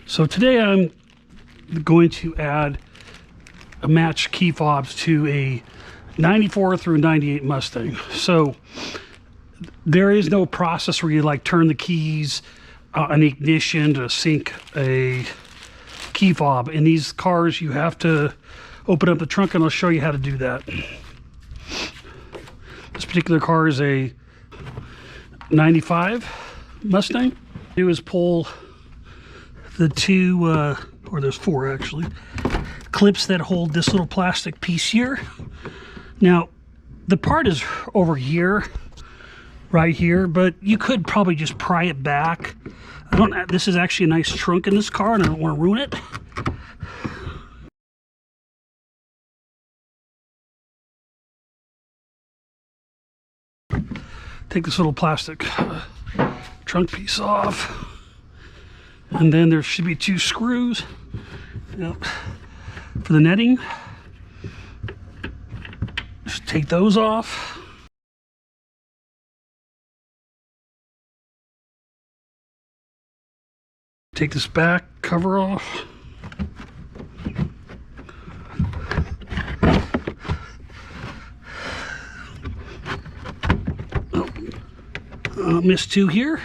So today I'm going to add a match key fobs to a 94 through 98 Mustang. So there is no process where you like turn the keys on the ignition to sync a key fob. In these cars you have to open up the trunk, and I'll show you how to do that. This particular car is a 95 Mustang. What I do is pull the two, or there's four actually, clips that hold this little plastic piece here. Now, the part is over here, right here, but you could probably just pry it back. This is actually a nice trunk in this car, and I don't want to ruin it. Take this little plastic trunk piece off. And then there should be two screws, for the netting. Just take those off. Take this back cover off. Missed two here.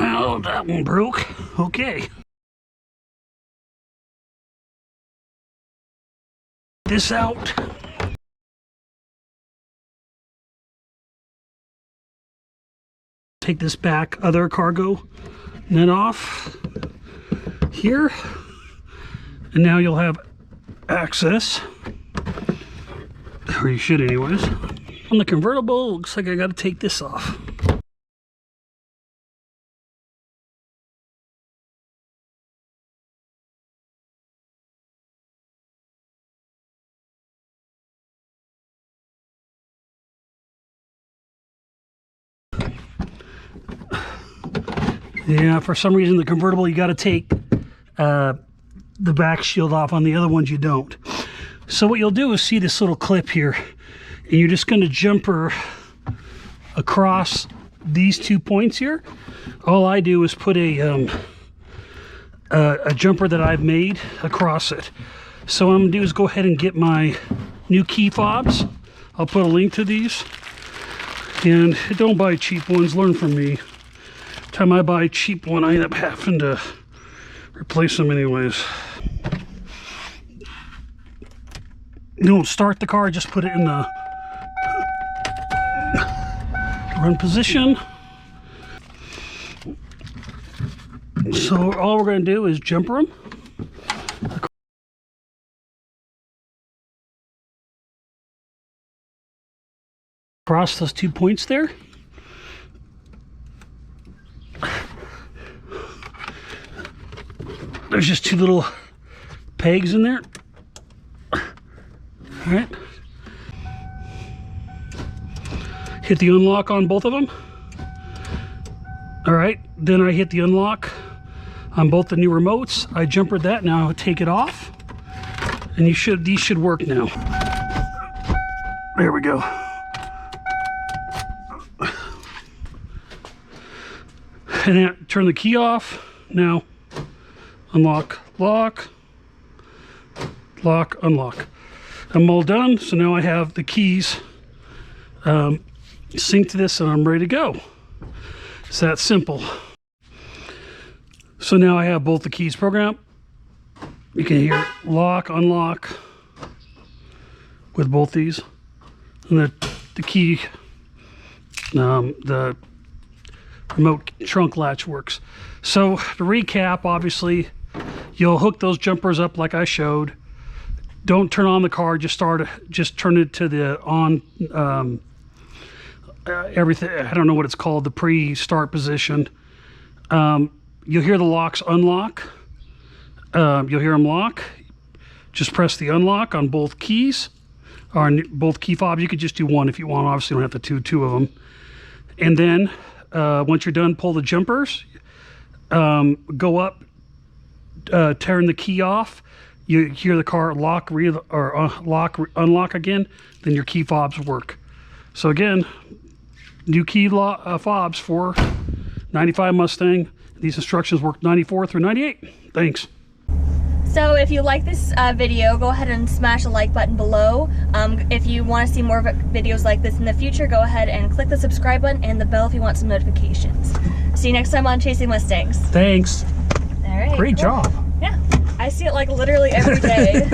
Oh, that one broke. Okay. This out. Take this back other cargo net off here. And now you'll have access, or you should anyways. On the convertible, looks like I got to take this off. Yeah, for some reason the convertible you got to take the back shield off. On the other ones you don't. So what you'll do is see this little clip here, and you're just going to jumper across these 2 points here. All I do is put a jumper that I've made across it. So what I'm going to do is go ahead and get my new key fobs. I'll put a link to these. And don't buy cheap ones, learn from me. Time I buy a cheap one, I end up having to replace them anyways. You don't start the car, just put it in the run position. So all we're going to do is jumper them across those 2 points there. There's just two little pegs in there. All right. Hit the unlock on both of them. All right. Then I hit the unlock on both the new remotes. I jumpered that. Now take it off, and these should work now. There we go. And then turn the key off. Now unlock, lock, lock, unlock. I'm all done. So now I have the keys synced to this, and I'm ready to go. It's that simple. So now I have both the keys programmed. You can hear lock, unlock with both these. And the key, the remote trunk latch works. So to recap, obviously you'll hook those jumpers up like I showed. Don't turn on the car, just turn it to the on everything. I don't know what it's called, the pre-start position. You'll hear the locks unlock. You'll hear them lock. Just press the unlock on both keys, or on both key fobs. You could just do one if you want. Obviously you don't have to do two of them. And then once you're done, pull the jumpers, go up, turn the key off. You hear the car lock, unlock again, then your key fobs work. So again, new key fobs for 95 Mustang. These instructions work 94 through 98. Thanks. So if you like this video, go ahead and smash the like button below. If you want to see more videos like this in the future, go ahead and click the subscribe button and the bell if you want some notifications. See you next time on Chasing Mustangs. Thanks. All right. Great job. Yeah, I see it like literally every day.